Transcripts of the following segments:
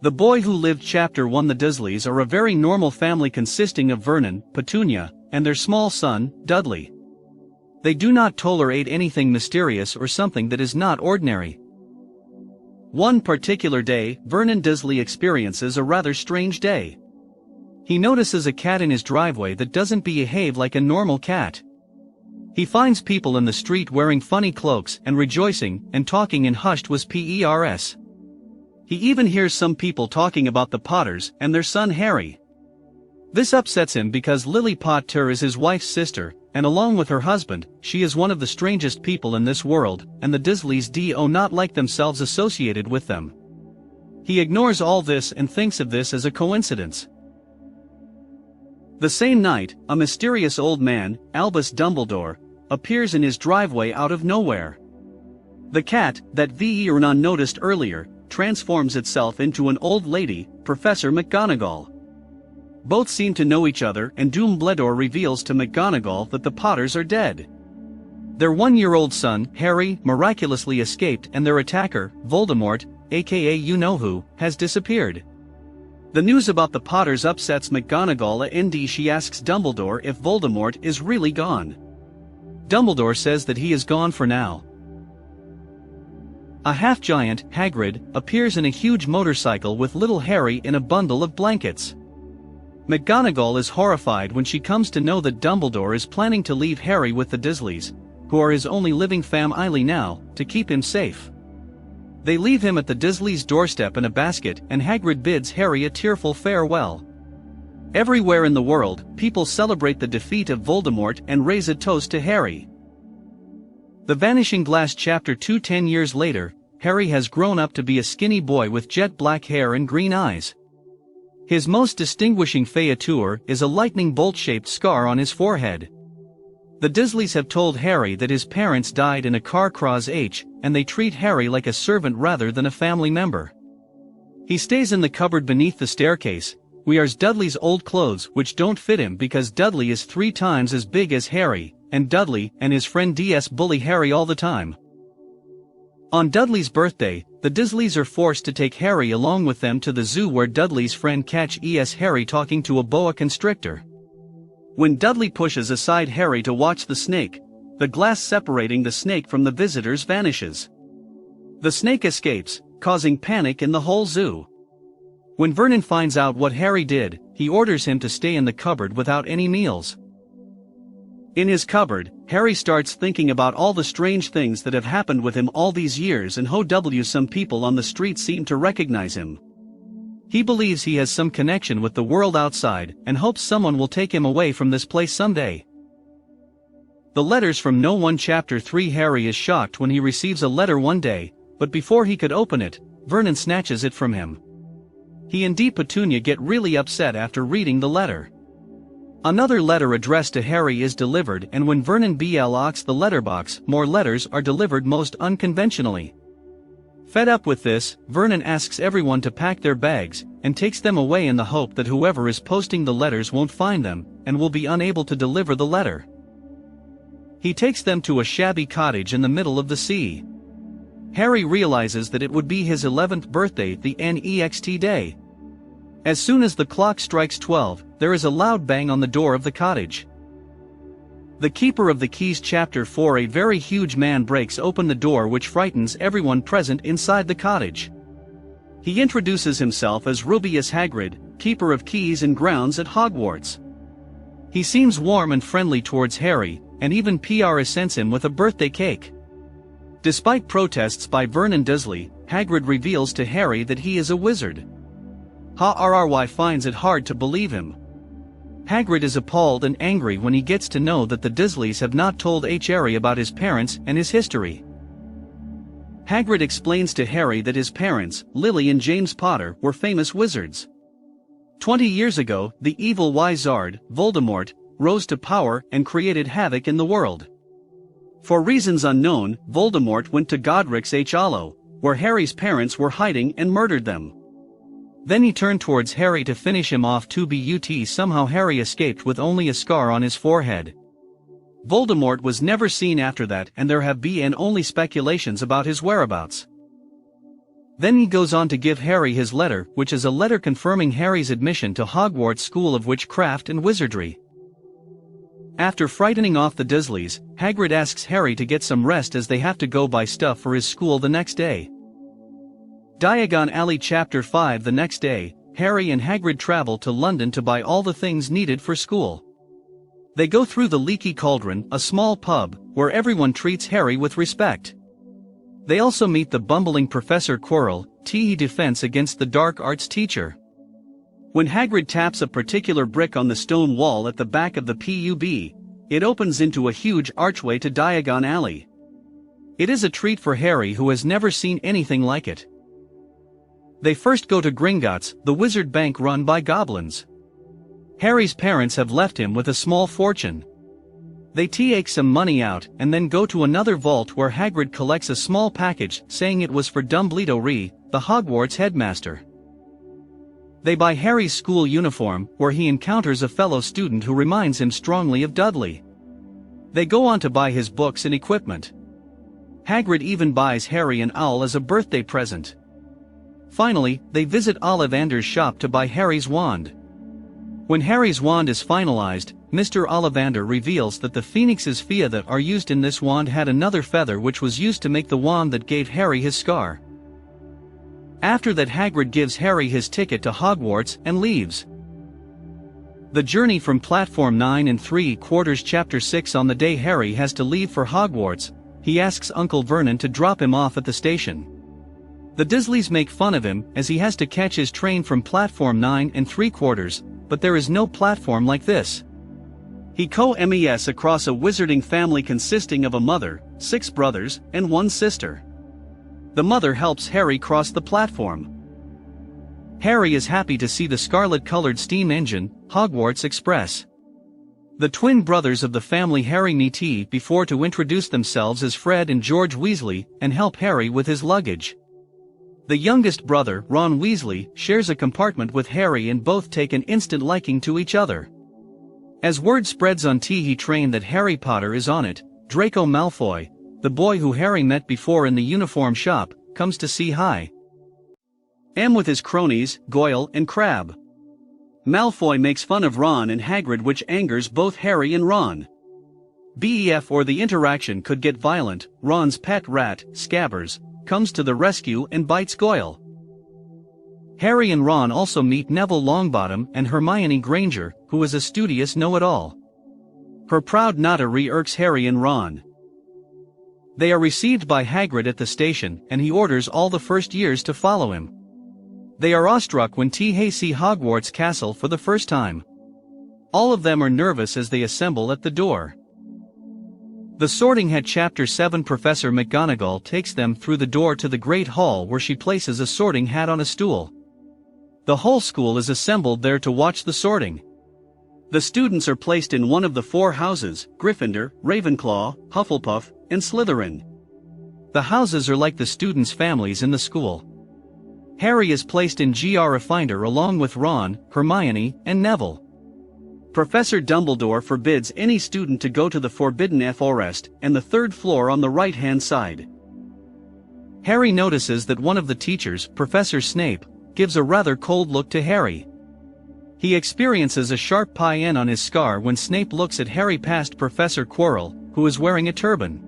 The Boy Who Lived Chapter 1. The Dursleys are a very normal family consisting of Vernon, Petunia, and their small son, Dudley. They do not tolerate anything mysterious or something that is not ordinary. One particular day, Vernon Dursley experiences a rather strange day. He notices a cat in his driveway that doesn't behave like a normal cat. He finds people in the street wearing funny cloaks and rejoicing and talking in hushed whispers. He even hears some people talking about the Potters and their son Harry. This upsets him because Lily Potter is his wife's sister, and along with her husband, she is one of the strangest people in this world, and the Dursleys do not like themselves associated with them. He ignores all this and thinks of this as a coincidence. The same night, a mysterious old man, Albus Dumbledore, appears in his driveway out of nowhere. The cat, that Vernon noticed earlier, transforms itself into an old lady, Professor McGonagall. Both seem to know each other, and Dumbledore reveals to McGonagall that the Potters are dead. Their one-year-old son, Harry, miraculously escaped, and their attacker, Voldemort, aka you-know-who, has disappeared. The news about the Potters upsets McGonagall, and she asks Dumbledore if Voldemort is really gone. Dumbledore says that he is gone for now. A half-giant, Hagrid, appears in a huge motorcycle with little Harry in a bundle of blankets. McGonagall is horrified when she comes to know that Dumbledore is planning to leave Harry with the Dursleys, who are his only living family now, to keep him safe. They leave him at the Dursleys' doorstep in a basket, and Hagrid bids Harry a tearful farewell. Everywhere in the world, people celebrate the defeat of Voldemort and raise a toast to Harry. The Vanishing Glass Chapter 2. 10 years later, Harry has grown up to be a skinny boy with jet black hair and green eyes. His most distinguishing feature is a lightning bolt-shaped scar on his forehead. The Dursleys have told Harry that his parents died in a car crash, and they treat Harry like a servant rather than a family member. He stays in the cupboard beneath the staircase, wears Dudley's old clothes which don't fit him because Dudley is 3 times as big as Harry, and Dudley and his friend bully Harry all the time. On Dudley's birthday, the Dursleys are forced to take Harry along with them to the zoo where Dudley's friend catches Harry talking to a boa constrictor. When Dudley pushes aside Harry to watch the snake, the glass separating the snake from the visitors vanishes. The snake escapes, causing panic in the whole zoo. When Vernon finds out what Harry did, he orders him to stay in the cupboard without any meals. In his cupboard, Harry starts thinking about all the strange things that have happened with him all these years and how some people on the street seem to recognize him. He believes he has some connection with the world outside and hopes someone will take him away from this place someday. The Letters from No One. Chapter 3. Harry is shocked when he receives a letter one day, but before he could open it, Vernon snatches it from him. He and Petunia get really upset after reading the letter. Another letter addressed to Harry is delivered, and when Vernon locks the letterbox, more letters are delivered most unconventionally. Fed up with this, Vernon asks everyone to pack their bags, and takes them away in the hope that whoever is posting the letters won't find them, and will be unable to deliver the letter. He takes them to a shabby cottage in the middle of the sea. Harry realizes that it would be his 11th birthday the next day. As soon as the clock strikes 12, there is a loud bang on the door of the cottage. The Keeper of the Keys. Chapter 4. A very huge man breaks open the door which frightens everyone present inside the cottage. He introduces himself as Rubeus Hagrid, Keeper of Keys and Grounds at Hogwarts. He seems warm and friendly towards Harry, and even presents him with a birthday cake. Despite protests by Vernon Dursley, Hagrid reveals to Harry that he is a wizard. Harry finds it hard to believe him. Hagrid is appalled and angry when he gets to know that the Dursleys have not told Harry about his parents and his history. Hagrid explains to Harry that his parents, Lily and James Potter, were famous wizards. 20 years ago, the evil wizard, Voldemort, rose to power and created havoc in the world. For reasons unknown, Voldemort went to Godric's Hollow, where Harry's parents were hiding, and murdered them. Then he turned towards Harry to finish him off but somehow Harry escaped with only a scar on his forehead. Voldemort was never seen after that, and there have been only speculations about his whereabouts. Then he goes on to give Harry his letter, which is a letter confirming Harry's admission to Hogwarts School of Witchcraft and Wizardry. After frightening off the Dursleys, Hagrid asks Harry to get some rest as they have to go buy stuff for his school the next day. Diagon Alley Chapter 5. The next day, Harry and Hagrid travel to London to buy all the things needed for school. They go through the Leaky Cauldron, a small pub, where everyone treats Harry with respect. They also meet the bumbling Professor Quirrell, Teehee defense against the dark arts teacher. When Hagrid taps a particular brick on the stone wall at the back of the pub, it opens into a huge archway to Diagon Alley. It is a treat for Harry, who has never seen anything like it. They first go to Gringotts, the wizard bank run by goblins. Harry's parents have left him with a small fortune. They take some money out and then go to another vault where Hagrid collects a small package saying it was for Dumbledore, the Hogwarts headmaster. They buy Harry's school uniform, where he encounters a fellow student who reminds him strongly of Dudley. They go on to buy his books and equipment. Hagrid even buys Harry an owl as a birthday present. Finally, they visit Ollivander's shop to buy Harry's wand. When Harry's wand is finalized, Mr. Ollivander reveals that the phoenix's feather that are used in this wand had another feather which was used to make the wand that gave Harry his scar. After that, Hagrid gives Harry his ticket to Hogwarts and leaves. The journey from Platform 9 and 3/4 Chapter 6. On the day Harry has to leave for Hogwarts, he asks Uncle Vernon to drop him off at the station. The Dursleys make fun of him as he has to catch his train from Platform 9 and 3/4, but there is no platform like this. He co-mes across a wizarding family consisting of a mother, 6 brothers, and 1 sister. The mother helps Harry cross the platform. Harry is happy to see the scarlet-colored steam engine, Hogwarts Express. The twin brothers of the family Harry meet before to introduce themselves as Fred and George Weasley and help Harry with his luggage. The youngest brother, Ron Weasley, shares a compartment with Harry and both take an instant liking to each other. As word spreads on Teehee train that Harry Potter is on it, Draco Malfoy, the boy who Harry met before in the uniform shop, comes to say hi. With his cronies, Goyle and Crabbe. Malfoy makes fun of Ron and Hagrid, which angers both Harry and Ron. BEF, or the interaction could get violent. Ron's pet rat, Scabbers, comes to the rescue and bites Goyle. Harry and Ron also meet Neville Longbottom and Hermione Granger, who is a studious know-it-all. Her proud notary irks Harry and Ron. They are received by Hagrid at the station, and he orders all the first years to follow him. They are awestruck when Teehee see Hogwarts Castle for the first time. All of them are nervous as they assemble at the door. The Sorting Hat Chapter 7. Professor McGonagall takes them through the door to the Great Hall, where she places a sorting hat on a stool. The whole school is assembled there to watch the sorting. The students are placed in one of the 4 houses: Gryffindor, Ravenclaw, Hufflepuff, and Slytherin. The houses are like the students' families in the school. Harry is placed in Gryffindor along with Ron, Hermione, and Neville. Professor Dumbledore forbids any student to go to the Forbidden Forest and the 3rd floor on the right-hand side. Harry notices that one of the teachers, Professor Snape, gives a rather cold look to Harry. He experiences a sharp pain on his scar when Snape looks at Harry past Professor Quirrell, who is wearing a turban.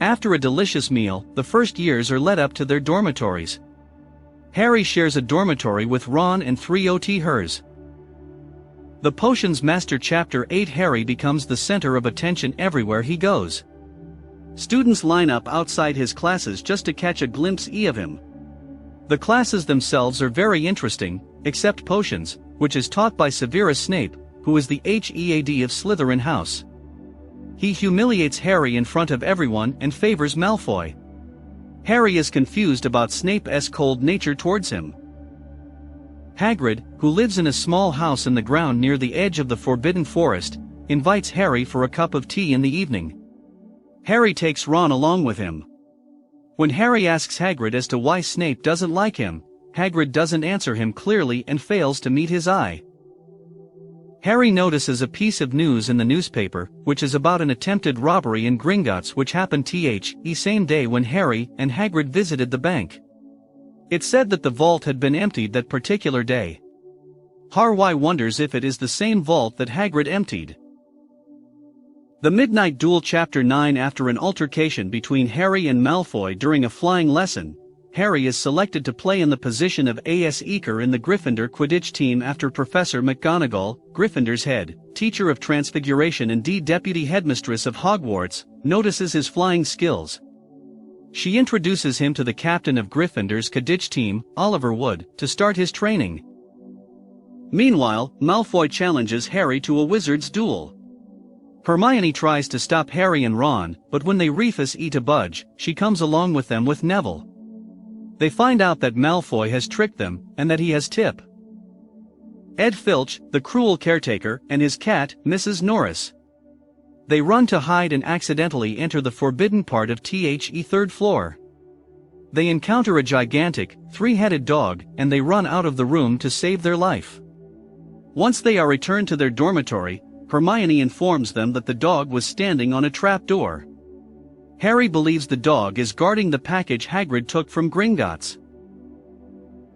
After a delicious meal, the first years are led up to their dormitories. Harry shares a dormitory with Ron and 3 OT hers. The Potions Master Chapter 8. Harry becomes the center of attention everywhere he goes. Students line up outside his classes just to catch a glimpse of him. The classes themselves are very interesting, except Potions, which is taught by Severus Snape, who is the head of Slytherin House. He humiliates Harry in front of everyone and favors Malfoy. Harry is confused about Snape's cold nature towards him. Hagrid, who lives in a small house in the ground near the edge of the Forbidden Forest, invites Harry for a cup of tea in the evening. Harry takes Ron along with him. When Harry asks Hagrid as to why Snape doesn't like him, Hagrid doesn't answer him clearly and fails to meet his eye. Harry notices a piece of news in the newspaper, which is about an attempted robbery in Gringotts which happened the same day when Harry and Hagrid visited the bank. It said that the vault had been emptied that particular day. Harry wonders if it is the same vault that Hagrid emptied. The Midnight Duel Chapter 9. After an altercation between Harry and Malfoy during a flying lesson, Harry is selected to play in the position of As Eaker in the Gryffindor Quidditch team after Professor McGonagall, Gryffindor's head teacher of Transfiguration and deputy headmistress of Hogwarts, notices his flying skills. She introduces him to the captain of Gryffindor's Quidditch team, Oliver Wood, to start his training. Meanwhile, Malfoy challenges Harry to a wizard's duel. Hermione tries to stop Harry and Ron, but when they refuse to budge, she comes along with them with Neville. They find out that Malfoy has tricked them, and that he has Tip. Ed Filch, the cruel caretaker, and his cat, Mrs. Norris. They run to hide and accidentally enter the forbidden part of the third floor. They encounter a gigantic, three-headed dog, and they run out of the room to save their life. Once they are returned to their dormitory, Hermione informs them that the dog was standing on a trapdoor. Harry believes the dog is guarding the package Hagrid took from Gringotts.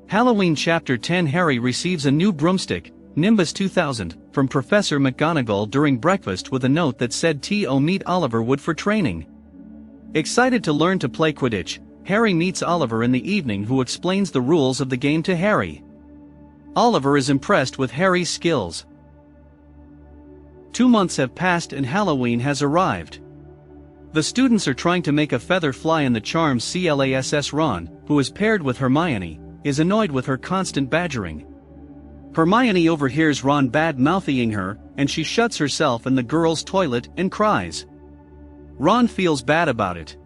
Halloween Chapter 10. Harry receives a new broomstick, Nimbus 2000, from Professor McGonagall during breakfast with a note that said to meet Oliver Wood for training. Excited to learn to play Quidditch, Harry meets Oliver in the evening, who explains the rules of the game to Harry. Oliver is impressed with Harry's skills. 2 months have passed and Halloween has arrived. The students are trying to make a feather fly in the charms class. Ron, who is paired with Hermione, is annoyed with her constant badgering. Hermione overhears Ron bad-mouthing her, and she shuts herself in the girls' toilet and cries. Ron feels bad about it.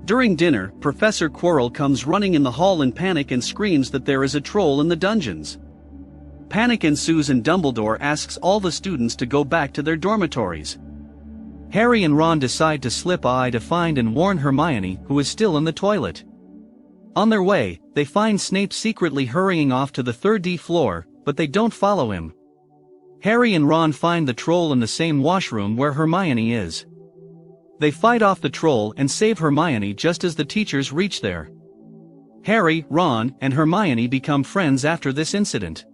During dinner, Professor Quirrell comes running in the hall in panic and screams that there is a troll in the dungeons. Panic ensues and Dumbledore asks all the students to go back to their dormitories. Harry and Ron decide to slip to find and warn Hermione, who is still in the toilet. On their way, they find Snape secretly hurrying off to the third floor, but they don't follow him. Harry and Ron find the troll in the same washroom where Hermione is. They fight off the troll and save Hermione just as the teachers reach there. Harry, Ron, and Hermione become friends after this incident.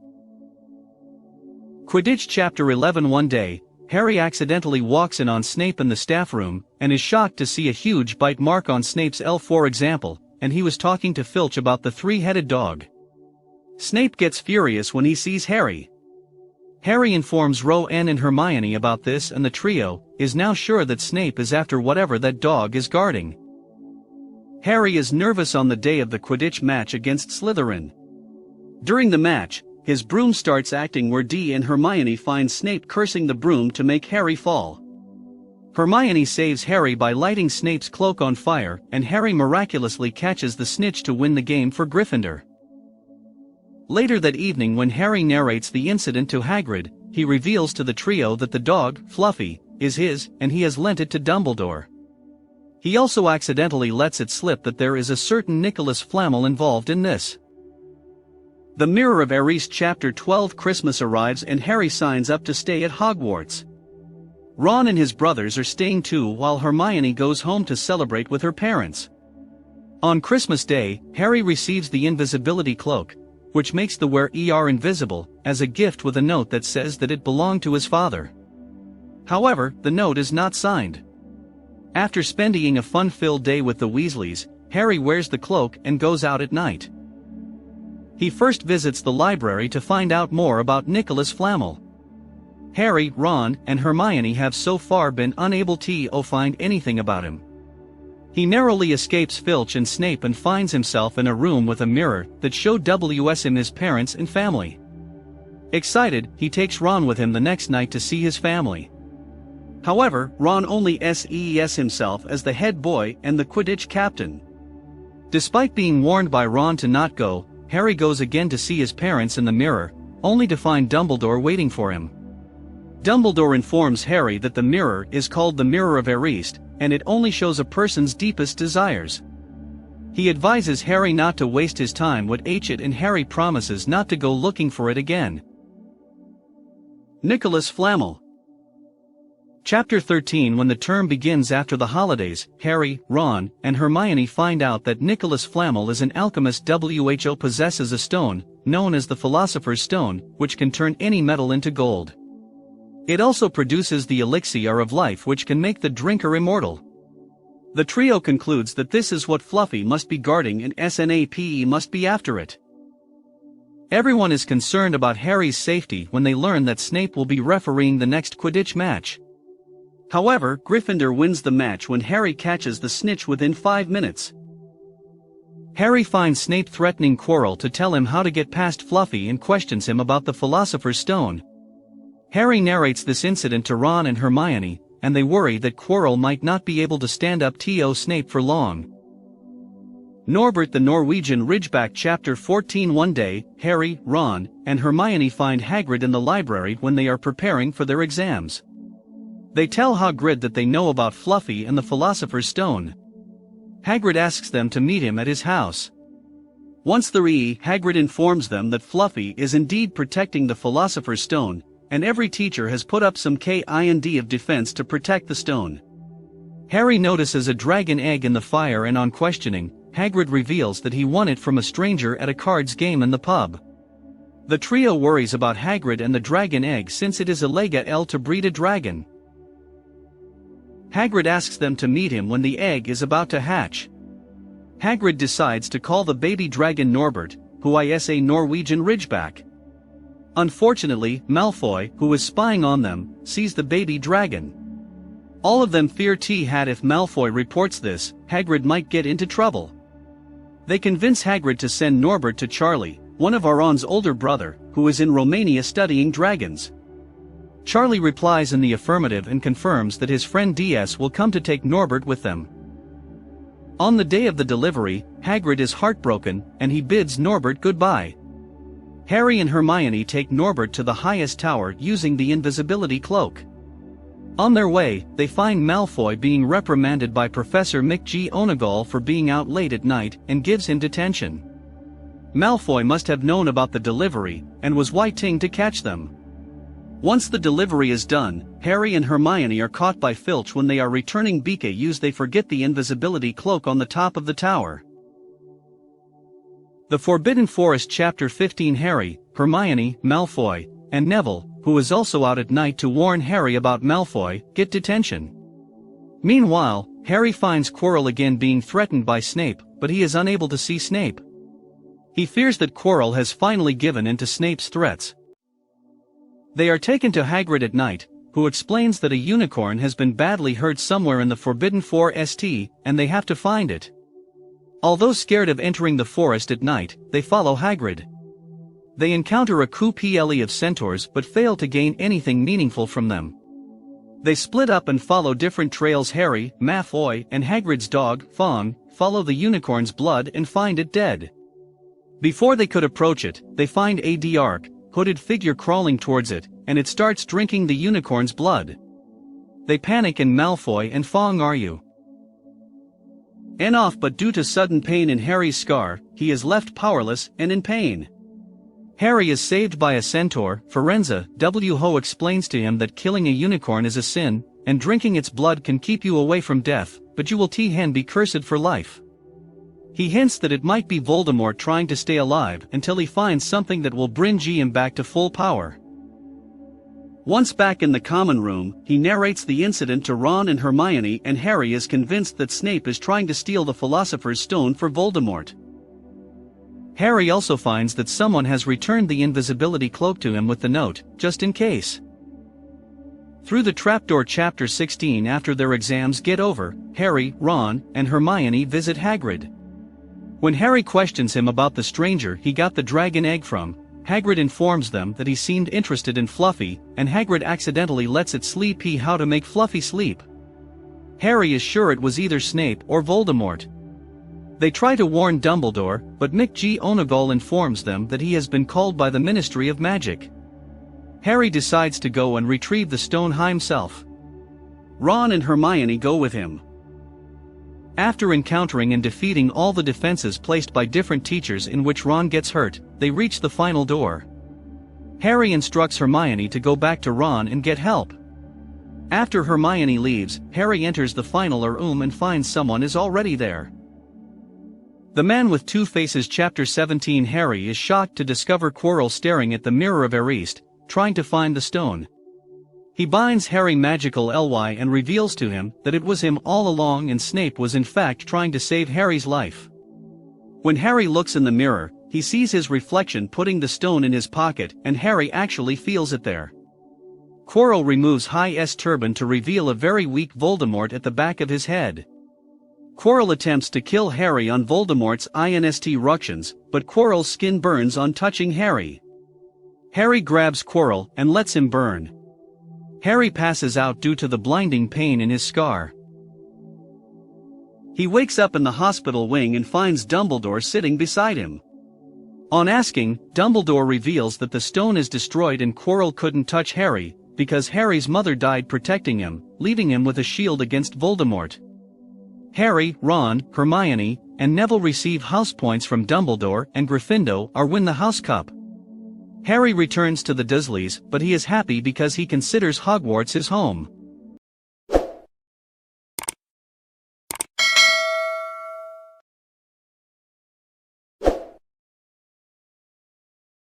Quidditch Chapter 11. One day, Harry accidentally walks in on Snape in the staff room, and is shocked to see a huge bite mark on Snape's L. For example, and he was talking to Filch about the three-headed dog. Snape gets furious when he sees Harry. Harry informs Ron and Hermione about this, and the trio is now sure that Snape is after whatever that dog is guarding. Harry is nervous on the day of the Quidditch match against Slytherin. During the match, his broom starts acting weird and Hermione finds Snape cursing the broom to make Harry fall. Hermione saves Harry by lighting Snape's cloak on fire, and Harry miraculously catches the snitch to win the game for Gryffindor. Later that evening, when Harry narrates the incident to Hagrid, he reveals to the trio that the dog, Fluffy, is his, and he has lent it to Dumbledore. He also accidentally lets it slip that there is a certain Nicholas Flamel involved in this. The Mirror of Eris Chapter 12. Christmas arrives and Harry signs up to stay at Hogwarts. Ron and his brothers are staying too, while Hermione goes home to celebrate with her parents. On Christmas Day, Harry receives the invisibility cloak, which makes the wearer invisible, as a gift with a note that says that it belonged to his father. However, the note is not signed. After spending a fun-filled day with the Weasleys, Harry wears the cloak and goes out at night. He first visits the library to find out more about Nicholas Flamel. Harry, Ron, and Hermione have so far been unable to find anything about him. He narrowly escapes Filch and Snape and finds himself in a room with a mirror that showed him his parents and family. Excited, he takes Ron with him the next night to see his family. However, Ron only sees himself as the head boy and the Quidditch captain. Despite being warned by Ron to not go, Harry goes again to see his parents in the mirror, only to find Dumbledore waiting for him. Dumbledore informs Harry that the mirror is called the Mirror of Eris, and it only shows a person's deepest desires. He advises Harry not to waste his time with it, and Harry promises not to go looking for it again. Nicholas Flamel. Chapter 13. When the term begins after the holidays, Harry, Ron, and Hermione find out that Nicholas Flamel is an alchemist who possesses a stone, known as the Philosopher's Stone, which can turn any metal into gold. It also produces the elixir of life which can make the drinker immortal. The trio concludes that this is what Fluffy must be guarding and Snape must be after it. Everyone is concerned about Harry's safety when they learn that Snape will be refereeing the next Quidditch match. However, Gryffindor wins the match when Harry catches the snitch within 5 minutes. Harry finds Snape threatening Quirrell to tell him how to get past Fluffy and questions him about the Philosopher's Stone. Harry narrates this incident to Ron and Hermione, and they worry that Quirrell might not be able to stand up to Snape for long. Norbert the Norwegian Ridgeback. Chapter 14. One day, Harry, Ron, and Hermione find Hagrid in the library when they are preparing for their exams. They tell Hagrid that they know about Fluffy and the Philosopher's Stone. Hagrid asks them to meet him at his house. Once there, Hagrid informs them that Fluffy is indeed protecting the Philosopher's Stone, and every teacher has put up some kind of defense to protect the stone. Harry notices a dragon egg in the fire, and on questioning, Hagrid reveals that he won it from a stranger at a cards game in the pub. The trio worries about Hagrid and the dragon egg since it is illegal to breed a dragon. Hagrid asks them to meet him when the egg is about to hatch. Hagrid decides to call the baby dragon Norbert, who is a Norwegian Ridgeback. Unfortunately, Malfoy, who is spying on them, sees the baby dragon. All of them fear if Malfoy reports this, Hagrid might get into trouble. They convince Hagrid to send Norbert to Charlie, one of Ron's older brother, who is in Romania studying dragons. Charlie replies in the affirmative and confirms that his friend DS will come to take Norbert with them. On the day of the delivery, Hagrid is heartbroken, and he bids Norbert goodbye. Harry and Hermione take Norbert to the highest tower using the invisibility cloak. On their way, they find Malfoy being reprimanded by Professor McGonagall for being out late at night and gives him detention. Malfoy must have known about the delivery, and was waiting to catch them. Once the delivery is done, Harry and Hermione are caught by Filch when they are returning BilGates. They forget the invisibility cloak on the top of the tower. The Forbidden Forest. Chapter 15. Harry, Hermione, Malfoy, and Neville, who is also out at night to warn Harry about Malfoy, get detention. Meanwhile, Harry finds Quirrell again being threatened by Snape, but he is unable to see Snape. He fears that Quirrell has finally given in to Snape's threats. They are taken to Hagrid at night, who explains that a unicorn has been badly hurt somewhere in the Forbidden Forest, and they have to find it. Although scared of entering the forest at night, they follow Hagrid. They encounter a couple of centaurs but fail to gain anything meaningful from them. They split up and follow different trails. Harry, Malfoy, and Hagrid's dog, Fong, follow the unicorn's blood and find it dead. Before they could approach it, they find a dark, hooded figure crawling towards it, and it starts drinking the unicorn's blood. They panic and Malfoy and Fong argue off, but due to sudden pain in Harry's scar, he is left powerless and in pain. Harry is saved by a centaur. Firenze Who explains to him that killing a unicorn is a sin, and drinking its blood can keep you away from death, but you will be cursed for life. He hints that it might be Voldemort trying to stay alive until he finds something that will bring him back to full power. Once back in the common room, he narrates the incident to Ron and Hermione, and Harry is convinced that Snape is trying to steal the Philosopher's Stone for Voldemort. Harry also finds that someone has returned the invisibility cloak to him with the note, just in case. Through the trapdoor. Chapter 16. After their exams get over, Harry, Ron, and Hermione visit Hagrid. When Harry questions him about the stranger he got the dragon egg from, Hagrid informs them that he seemed interested in Fluffy, and Hagrid accidentally lets it sleep. How to make Fluffy sleep? Harry is sure it was either Snape or Voldemort. They try to warn Dumbledore, but McGonagall informs them that he has been called by the Ministry of Magic. Harry decides to go and retrieve the stone himself. Ron and Hermione go with him. After encountering and defeating all the defenses placed by different teachers in which Ron gets hurt, they reach the final door. Harry instructs Hermione to go back to Ron and get help. After Hermione leaves, Harry enters the final room and finds someone is already there. The Man with Two Faces. Chapter 17. Harry is shocked to discover Quirrell staring at the mirror of Erised, trying to find the stone. He binds Harry magical ly and reveals to him that it was him all along and Snape was in fact trying to save Harry's life. When Harry looks in the mirror, he sees his reflection putting the stone in his pocket and Harry actually feels it there. Quirrell removes High's turban to reveal a very weak Voldemort at the back of his head. Quirrell attempts to kill Harry on Voldemort's instructions, but Quirrell's skin burns on touching Harry. Harry grabs Quirrell and lets him burn. Harry passes out due to the blinding pain in his scar. He wakes up in the hospital wing and finds Dumbledore sitting beside him. On asking, Dumbledore reveals that the stone is destroyed and Quirrell couldn't touch Harry, because Harry's mother died protecting him, leaving him with a shield against Voldemort. Harry, Ron, Hermione, and Neville receive house points from Dumbledore and Gryffindor or win the House Cup. Harry returns to the Dursleys, but he is happy because he considers Hogwarts his home.